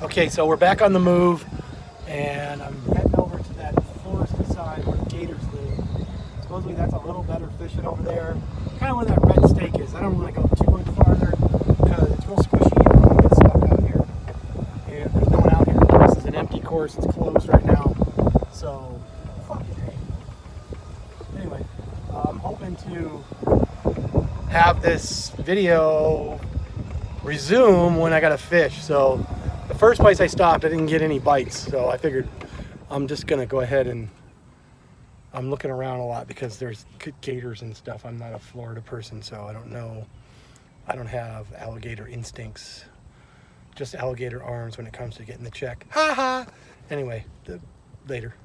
Okay, so we're back on the move, and I'm heading over to that forested side where the gators live. Supposedly that's a little better fishing over there. Kind of where that red stake is. I don't want to go too much farther because it's real squishy and I'll get stuck out here. And there's no one out here. This is an empty course. It's closed right now. So, fuck it. Anyway, I'm hoping to have this video resume when I got to fish. So the first place I stopped, I didn't get any bites. So I figured I'm just going to go ahead and I'm looking around a lot because there's gators and stuff. I'm not a Florida person, so I don't know. I don't have alligator instincts, just alligator arms when it comes to getting the check. Ha ha. Anyway, later.